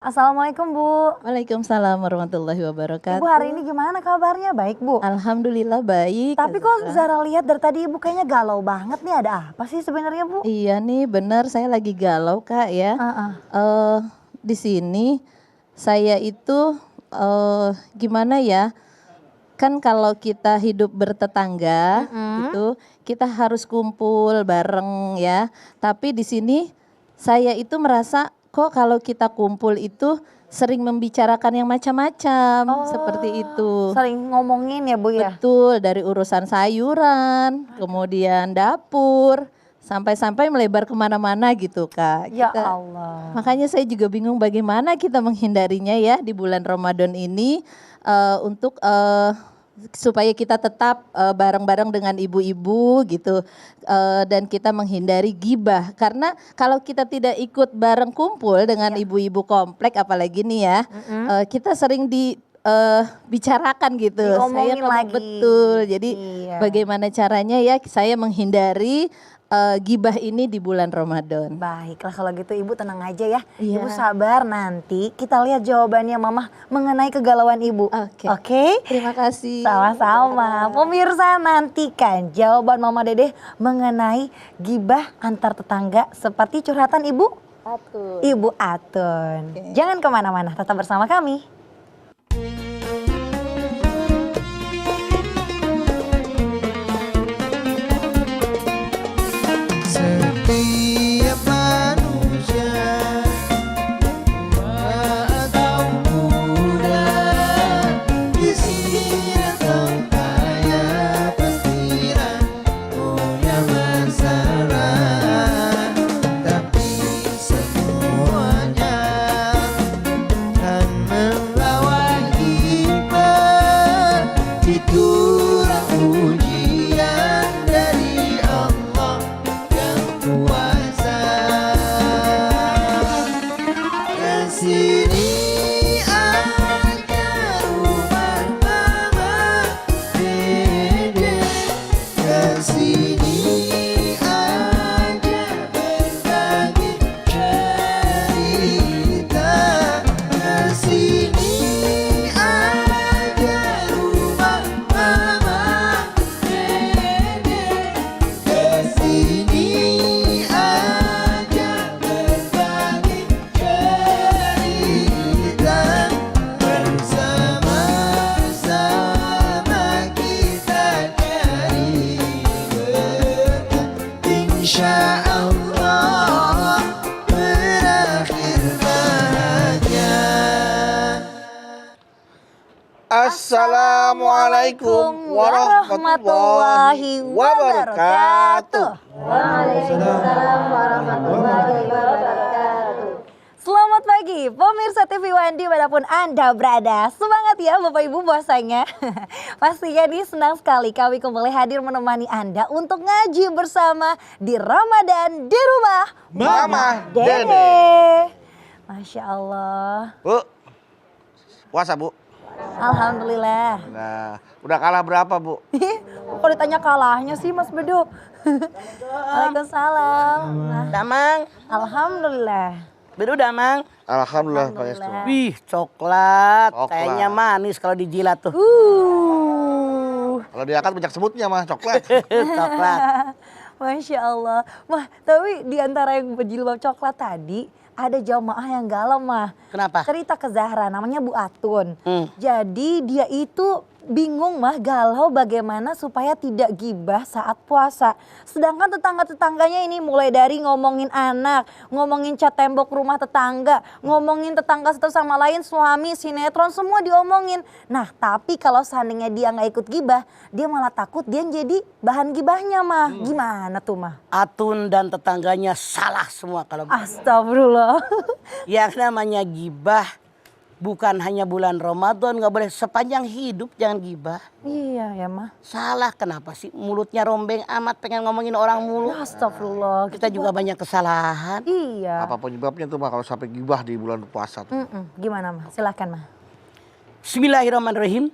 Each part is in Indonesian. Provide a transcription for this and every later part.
Assalamualaikum Bu. Waalaikumsalam warahmatullahi Ibu wabarakatuh. hari ini gimana kabarnya? Baik Bu. Alhamdulillah baik. Tapi kok Zara lihat dari tadi Ibu kayaknya galau banget nih, ada apa sih sebenarnya Bu? Iya nih benar saya lagi galau Kak ya. Heeh. Di sini saya itu gimana ya? Kan kalau kita hidup bertetangga itu kita harus kumpul bareng ya. Tapi di sini saya itu merasa kok kalau kita kumpul itu sering membicarakan yang macam-macam seperti itu. Sering ngomongin ya Bu ya? Betul, dari urusan sayuran, kemudian dapur, sampai-sampai melebar kemana-mana gitu Kak. Ya Allah. Makanya saya juga bingung bagaimana kita menghindarinya ya di bulan Ramadan ini untuk supaya kita tetap bareng-bareng dengan ibu-ibu gitu dan kita menghindari gibah, karena kalau kita tidak ikut bareng kumpul dengan ibu-ibu komplek apalagi nih ya kita sering bicarakan gitu. Diomongin lagi. Betul. Jadi Iya. bagaimana caranya ya saya menghindari gibah ini di bulan Ramadan. Baiklah kalau gitu Ibu tenang aja ya. Iya. Ibu sabar, nanti kita lihat jawabannya Mama mengenai kegalauan Ibu. Oke. Oke? Terima kasih. Sama-sama. Pemirsa, nantikan jawaban Mama Dedeh mengenai gibah antar tetangga seperti curhatan Ibu Atun. Ibu Atun. Oke. Jangan kemana-mana, tetap bersama kami. Setiap manusia tua atau muda, miskin atau kaya, pastilah punya masalah. Tapi semuanya kan membawa hikmah. Itulah ujian dari Allah yang kuasa. Kesini aja rumah mama dede, kesini aja berbagi cerita, kesini aja rumah mama dede, kesini aja berbagi cerita, bersama-sama kita cari berkah, insya Allah berakhir bahagia. Assalamualaikum warahmatullahi wabarakatuh. Selamat pagi pemirsa TV One dimanapun Anda berada. Semangat ya Bapak Ibu puasanya. Pastinya nih senang sekali kami kembali hadir menemani Anda untuk ngaji bersama di Ramadan di rumah Mama Dede. Dede. Masya Allah. Bu, puasa Bu. Alhamdulillah. Nah, udah kalah berapa Bu? Kok ditanya kalahnya sih Mas Bedu? Waalaikumsalam. Nah, Damang, Alhamdulillah. Bedu Damang. Alhamdulillah Pak Yestu. Wih, coklat. Coklat. Kayaknya manis kalau dijilat tuh. Kalau diangkat banyak sebutnya mah coklat. Coklat. Masya Allah. Mah, tapi di antara yang berjilbab coklat tadi, ada jamaah yang galau mah. Kenapa? Cerita ke Zahra, namanya Bu Atun. Hmm. Jadi dia itu bingung mah, galau bagaimana supaya tidak gibah saat puasa. Sedangkan tetangga-tetangganya ini mulai dari ngomongin anak, ngomongin cat tembok rumah tetangga, ngomongin tetangga satu sama lain, suami, sinetron, semua diomongin. Nah tapi kalau seandainya dia nggak ikut gibah, dia malah takut dia jadi bahan gibahnya mah. Gimana tuh mah? Atun dan tetangganya salah semua kalau Astagfirullah. yang namanya gibah bukan hanya bulan Ramadan, nggak boleh sepanjang hidup, jangan gibah. Iya ya mah. Salah, kenapa sih mulutnya rombeng amat pengen ngomongin orang mulu? Astagfirullah. Kita juga banyak kesalahan. Iya. Apa penyebabnya tuh mah kalau sampai gibah di bulan puasa tuh? Gimana mah? Silakan mah. Bismillahirrahmanirrahim.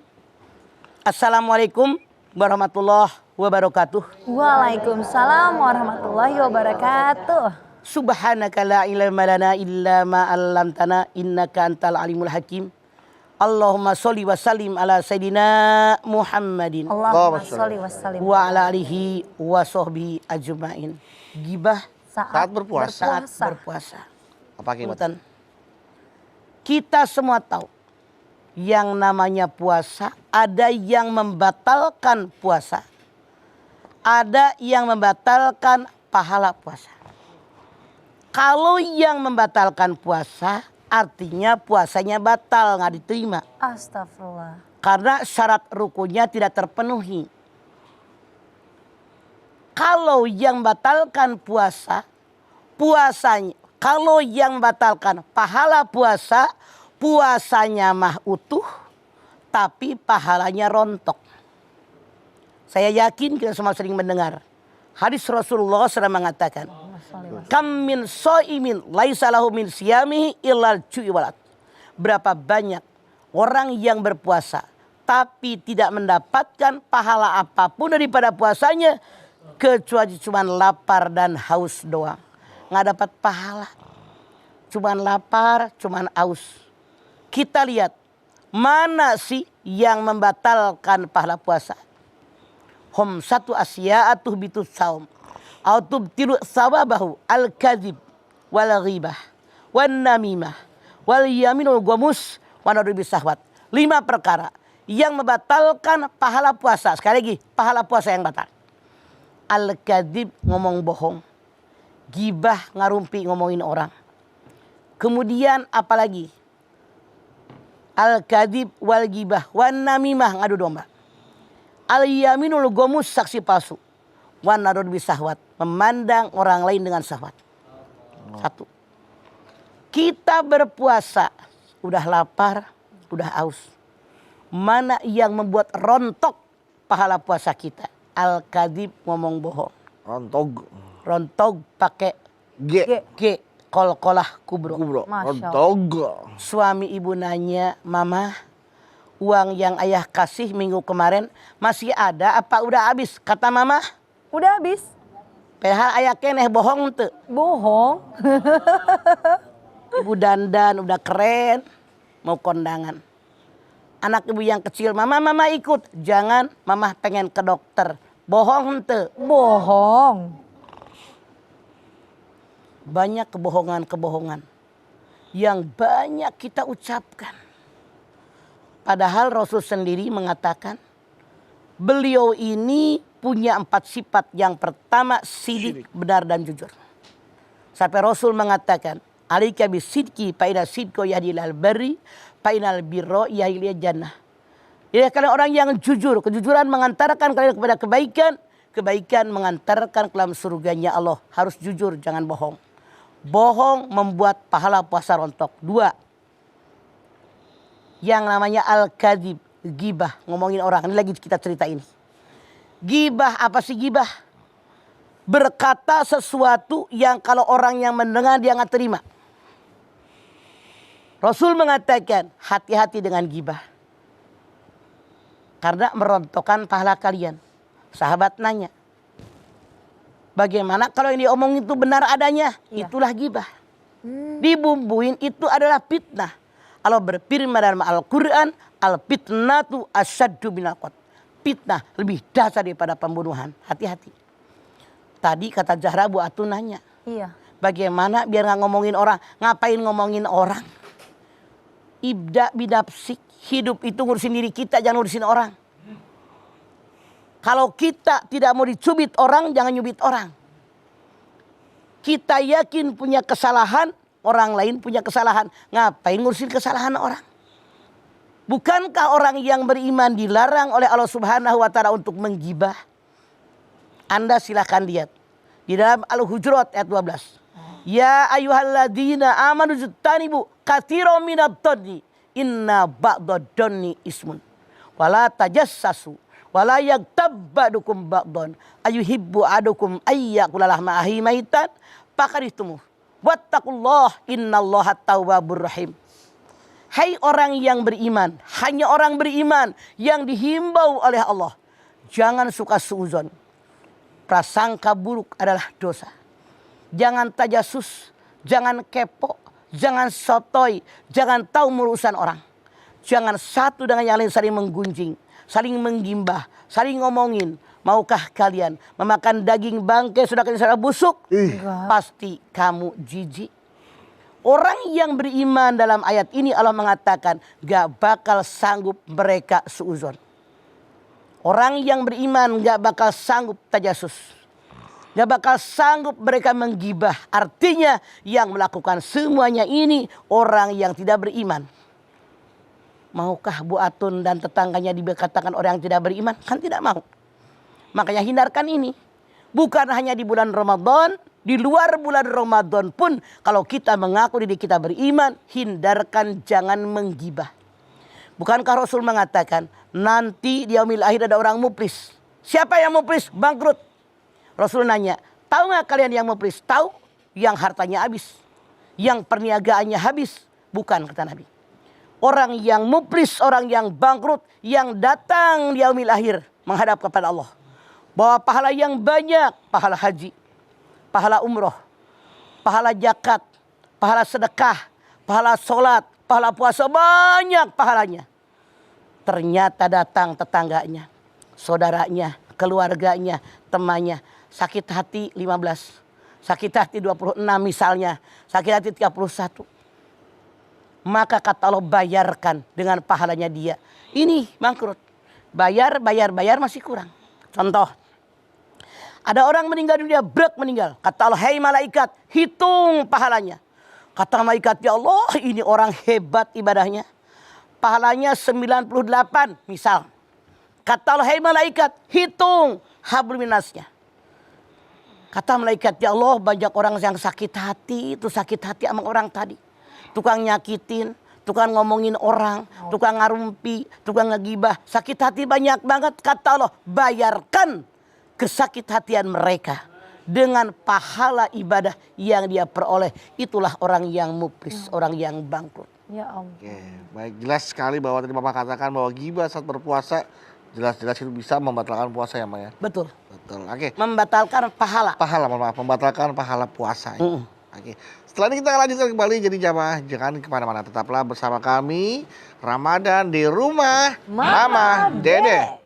Assalamualaikum warahmatullahi wabarakatuh. Waalaikumsalam warahmatullahi wabarakatuh. Subhanaka la ilma lana illa ma 'allamtana innaka antal alimul hakim. Allahumma sholli wa sallim ala sayidina Muhammadin Allahumma sholli wa sallim. wa ala alihi wa sahbihi ajmain. Gibah Saat berpuasa. saat berpuasa. Apa akibatnya? Punten. Kita semua tahu yang namanya puasa ada yang membatalkan puasa. Ada yang membatalkan pahala puasa. Kalau yang membatalkan puasa artinya puasanya batal, nggak diterima. Astagfirullah. Karena syarat rukunnya tidak terpenuhi. Kalau yang batalkan puasa, puasanya. Kalau yang batalkan pahala puasa, puasanya mah utuh, tapi pahalanya rontok. Saya yakin kita semua sering mendengar. Hadis Rasulullah SAW mengatakan, kam min so'imin laisa lahu min siyamihi illal ju'i walad. Berapa banyak orang yang berpuasa tapi tidak mendapatkan pahala apapun daripada puasanya kecuali cuma lapar dan haus doang. Nggak dapat pahala. Cuman lapar, cuman haus. Kita lihat mana sih yang membatalkan pahala puasa? Hum satu asya'atuh bitus saum. Au tubtilu sawabahu al-kadzib wal ghibah wan namimah wal yaminul ghamus wa nadribi sahwat. 5 perkara yang membatalkan pahala puasa. Sekali lagi, pahala puasa yang batal. Al-kadzib, ngomong bohong. Gibah, ngarumpi, ngomongin orang. Kemudian apalagi? Al-kadzib wal ghibah wan namimah, ngadu domba. Al-yaminul gomus, saksi palsu. Wan nadribi sahwat, memandang orang lain dengan syahwat. 1. Kita berpuasa, udah lapar, udah haus. Mana yang membuat rontok pahala puasa kita? Al-kadzib, ngomong bohong. Rontog. Rontog pakai G. G, kolkolah kubro. Kubro. Masya Rontog. Suami ibu nanya, mama, uang yang ayah kasih minggu kemarin masih ada apa udah habis? Kata mama, Udah habis? padahal ayah keneh bohong tuh. Bohong. Ibu dandan udah keren, mau kondangan. Anak ibu yang kecil, mama ikut. Jangan, mama pengen ke dokter. Bohong tuh. Bohong. Banyak kebohongan-kebohongan yang banyak kita ucapkan. Padahal Rasul sendiri mengatakan, beliau ini punya 4 sifat. Yang pertama, sidik, benar dan jujur. Sampai Rasul mengatakan, alika bisidki fa sidqo yahdilal barri fa inal birro yahdil jannah. Ya, kalian orang yang jujur, kejujuran mengantarkan kalian kepada kebaikan, kebaikan mengantarkan ke dalam surganya Allah. Harus jujur, jangan bohong. Bohong membuat pahala puasa rontok. 2. Yang namanya al-kadzib, gibah, ngomongin orang. Ini lagi kita cerita ini. Gibah, apa sih gibah? Berkata sesuatu yang kalau orang yang mendengar dia nggak terima. Rasul mengatakan, hati-hati dengan gibah. Karena merontokkan pahala kalian. Sahabat nanya, bagaimana kalau yang diomongin itu benar adanya? Iya. Itulah gibah. Dibumbuin itu adalah fitnah. Allah berfirman dalam Al-Quran, al-fitnatu asyaddu minal qatl. Fitnah lebih dahsyat daripada pembunuhan. Hati-hati. Tadi kata Zahra, Bu Atu nanya, Iya. bagaimana biar nggak ngomongin orang? Ngapain ngomongin orang? Ibda bidapsik, hidup itu ngurusin diri kita, jangan ngurusin orang. Kalau kita tidak mau dicubit orang, jangan nyubit orang. Kita yakin punya kesalahan, orang lain punya kesalahan. Ngapain ngurusin kesalahan orang? Bukankah orang yang beriman dilarang oleh Allah Subhanahu wa Ta'ala untuk menggibah? Anda silahkan lihat di dalam Al-Hujurat ayat 12. Ya ayyuhalladzina amanu jtanibu katsiran minadh dhanni inna ba'dad dhanni ismun. Wala tajassasu wala yaghtab ba'dukum ba'dhan ayuhibbu ahadukum ayyakula lahma ahi maitan fakarihtumuh. Wattaqullah innallaha tawwabur rahim. Hai orang yang beriman, hanya orang beriman yang dihimbau oleh Allah. Jangan suka suuzon. Prasangka buruk adalah dosa. jangan tajasus, jangan kepo, jangan sotoy, jangan tahu urusan orang. Jangan satu dengan yang lain saling menggunjing, saling menggimbah, saling ngomongin. Maukah kalian memakan daging bangkai sudah kalian busuk? Pasti kamu jijik. Orang yang beriman dalam ayat ini Allah mengatakan gak bakal sanggup mereka suuzon. Orang yang beriman gak bakal sanggup tajasus. Gak bakal sanggup mereka menggibah. Artinya yang melakukan semuanya ini orang yang tidak beriman. Maukah Bu Atun dan tetangganya dikatakan orang yang tidak beriman? Kan tidak mau. Makanya hindarkan ini. Bukan hanya di bulan Ramadan, di luar bulan Ramadan pun kalau kita mengaku diri kita beriman, hindarkan jangan menggibah. Bukankah Rasul mengatakan nanti di yaumil akhir ada orang muflis. Siapa yang muflis? Bangkrut. Rasul nanya, tahu nggak kalian yang muflis? Tahu, yang hartanya habis, yang perniagaannya habis. Bukan, kata Nabi. Orang yang muflis, orang yang bangkrut, yang datang di yaumil akhir menghadap kepada Allah. Bawa pahala yang banyak, pahala haji, pahala umroh, pahala zakat, pahala sedekah, pahala sholat, pahala puasa, banyak pahalanya. Ternyata datang tetangganya, saudaranya, keluarganya, temannya. Sakit hati 15, sakit hati 26 misalnya, sakit hati 31. Maka kata Allah bayarkan dengan pahalanya dia. Ini bangkrut. Bayar masih kurang. Contoh. Ada orang meninggal dunia, brek meninggal. Kata Allah, hei malaikat, hitung pahalanya. Kata malaikat, ya Allah ini orang hebat ibadahnya. Pahalanya 98 misal. Kata Allah, hei malaikat, hitung hablum minasnya. Kata malaikat, ya Allah banyak orang yang sakit hati. Itu sakit hati sama orang tadi. Tukang nyakitin, tukang ngomongin orang, tukang ngarumpi, tukang ngegibah. Sakit hati banyak banget. Kata Allah, bayarkan kesakit hatian mereka dengan pahala ibadah yang dia peroleh. Itulah orang yang muflis, orang yang bangkrut. Ya ampun. Oke, baik, jelas sekali bahwa tadi Bapak katakan bahwa gibah saat berpuasa jelas-jelas itu bisa membatalkan puasa ya, Mak ya. Betul. Betul. Oke. Membatalkan pahala. Pahala, mohon maaf, membatalkan pahala puasa. Ya. Oke. Setelah ini kita akan lanjutkan kembali jadi jamaah, jangan kemana-mana, tetaplah bersama kami Ramadan di rumah Mama Dede.